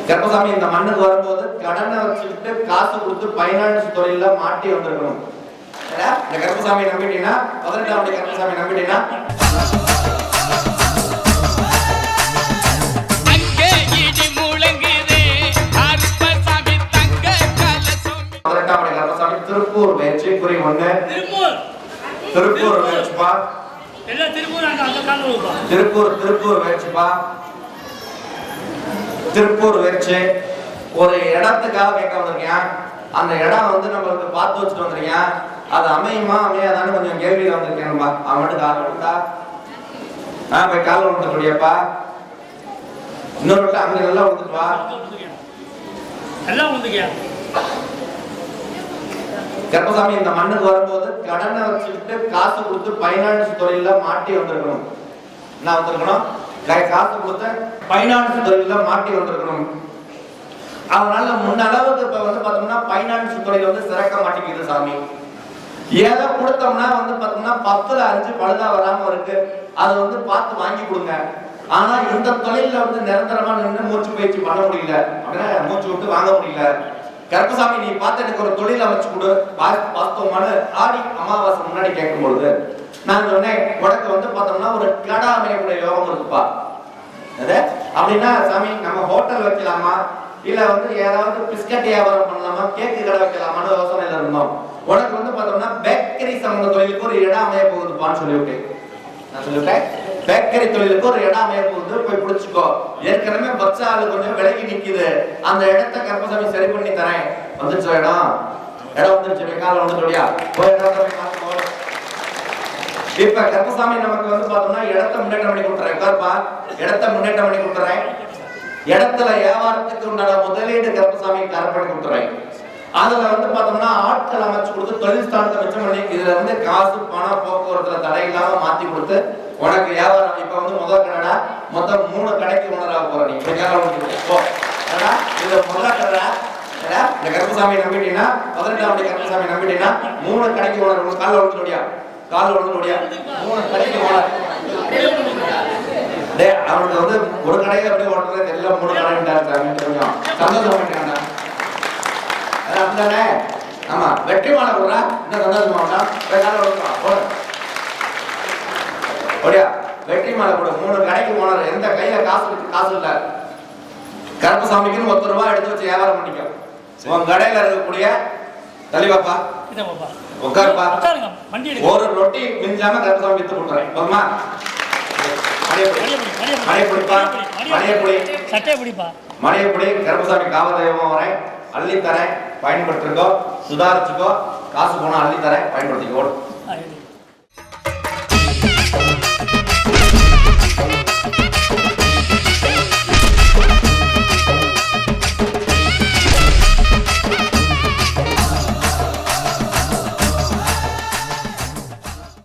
கருப்பசாமி இந்த மண்ணுக்கு வரும்போது கடனை வச்சுக்கிட்டு காசு கொடுத்து பைனான்ஸ் தொழில மாட்டி வந்திருக்கணும். இந்த கருப்பசாமி நம்பிட்டீங்கன்னா 18ஆம் படி கருப்பசாமி நம்பிட்டீங்கன்னா 18ஆம் படி கருப்பசாமி திருப்பூர் வெற்றி குறி 1 திருப்பூர் வெற்றிப்பா திருப்பூர் வெற்றிப்பா திருப்பூர் வெற்றி ஒரு இடத்துக்காக கேட்க வந்திருக்கேன். அந்த இடம் வந்து நம்மளுக்கு பார்த்து வச்சுட்டு வந்திருக்கேன். அது அமையுமா அமையாதான்னு கொஞ்சம் கேள்வியில வந்திருக்கேன்பா. அவன் மட்டும் கால் விழுந்தா போய் கால் விழுந்தக்கூடியப்பா. இன்னொரு விட்டு அங்க நல்லா விழுந்துட்டுவா. கருப்பசாமி இந்த மண்ணுக்கு வரும்போது கடனை வச்சுக்கிட்டு காசு கொடுத்து பைனான்ஸ் தொழில மாட்டி வந்திருக்கணும். என்ன வந்திருக்கணும்? காசு கொடுத்த பைனான்ஸ் தொழில மாட்டி வந்திருக்கணும். அதனால முன்னளவுக்கு இப்ப வந்து பார்த்தோம்னா பைனான்ஸ் தொழில் வந்து சிறக்க மாட்டேங்குது சாமி. ஏதோ கொடுத்தோம்னா வந்து பார்த்தோம்னா 10ல் 5 பழுதா வராம இருக்கு. அதை வந்து பார்த்து வாங்கி கொடுங்க. ஆனா இந்த தொழில வந்து நிரந்தரமா நின்று மூச்சு பயிற்சி பண்ண முடியல, அப்படின்னா மூச்சு விட்டு வாங்க முடியல. கருப்பசாமி நீ பார்த்து எனக்கு ஒரு தொழில் அமைச்சு கொடு பார்த்தோம்னு ஆடி அமாவாசை முன்னாடி கேட்கும் பொழுது நான் சொன்னேன், உனக்கு வந்து பார்த்தோம்னா ஒரு கடா அமையக்கூடிய யோகம் இருக்குப்பா. அப்படின்னா சாமி நம்ம ஹோட்டல் வைக்கலாமா, இல்ல வந்து ஏதாவது பிஸ்கட் வியாபாரம் பண்ணலாமா, கேக்கு கடை வைக்கலாமான்னு யோசனையில இருந்தோம். உனக்கு வந்து பார்த்தோம்னா பேக்கரி சம்பந்த தொழிலுக்கு ஒரு இடம் அமைய போகுதுப்பான்னு சொல்லிவிட்டேன். நான் சொல்லிவிட்டேன், பேக்கரி தொழிலுக்கு ஒரு இடம் அமைய போகுது, போய் பிடிச்சிக்கோ. ஏற்கனவே பஸ் ஆளு கொஞ்சம் விலகி நிக்குது, அந்த இடத்தை கருப்பசாமி சரி பண்ணி தரேன். வந்துச்சு இடம் வந்துருச்சு, காலம் வந்து சொல்லியா போய் இடத்த இப்ப கருப்பசாமி நமக்கு வந்து பார்த்தோம்னா இடத்த முன்னேற்றம் பண்ணி கொடுத்துறேன். இடத்த முன்னேற்றம் பண்ணி கொடுத்துறேன். இடத்துல வியாபாரத்துக்கு உண்டான முதலீடு கருப்பசாமி தயார் பண்ணி கொடுத்துறேன். அதுல வந்து பார்த்தோம்னா ஆட்கள் அமைச்சு கொடுத்து தொழில் ஸ்தானத்தை மிச்சம் பண்ணி இதுல வந்து காசு பணம் போக்குவரத்துல தடை இல்லாம மாத்தி கொடுத்து உனக்கு வியாபாரம் இப்ப வந்து முதல் கடை மொத்தம் 3 கடைக்கு உணராக போற நீ இது முதல் கடை. இந்த கருப்பசாமி நம்பிட்டீங்கன்னா 18ஆம் படி கருப்பசாமி நம்பிட்டீங்கன்னா 3 கடைக்கு உணர். கால ஒழுங்கோடியா கால் ஒழுங்கோடியா 3 கடைக்கு உணர். அவனுக்கு வந்து ஒரு கடையில அப்படியே ஓட்டுறது எல்லாம் 3 கடை கொஞ்சம் சந்தோஷம் பண்ணிட்டாங்க. அப்படிதானே? ஆமா, வெற்றி மாலை போடுறா இன்னும் சந்தோஷமா ஓடியா வெற்றி மாலை போடு. 3 கடைக்கு போனாரு. எந்த கையில காசு இல்ல. கருப்பசாமிக்குன்னு 1 ரூபாய் எடுத்து வச்சு வியாபாரம் பண்ணிக்க. உன் கடையில இருக்கக்கூடிய தலைவாப்பா உட்காருப்பா. ஒரு ரொட்டி மிஞ்சாம கருப்பசாமி வித்து கொடுக்குறேன். போதுமா? மணியப்படி கருப்பசாமி காவல் தெய்வம் வரேன். அள்ளி தரேன், பயன்படுத்திக்கோ, சுதாரிச்சுக்கோ. காசு போனா அள்ளி தரேன், பயன்படுத்திக்கோ.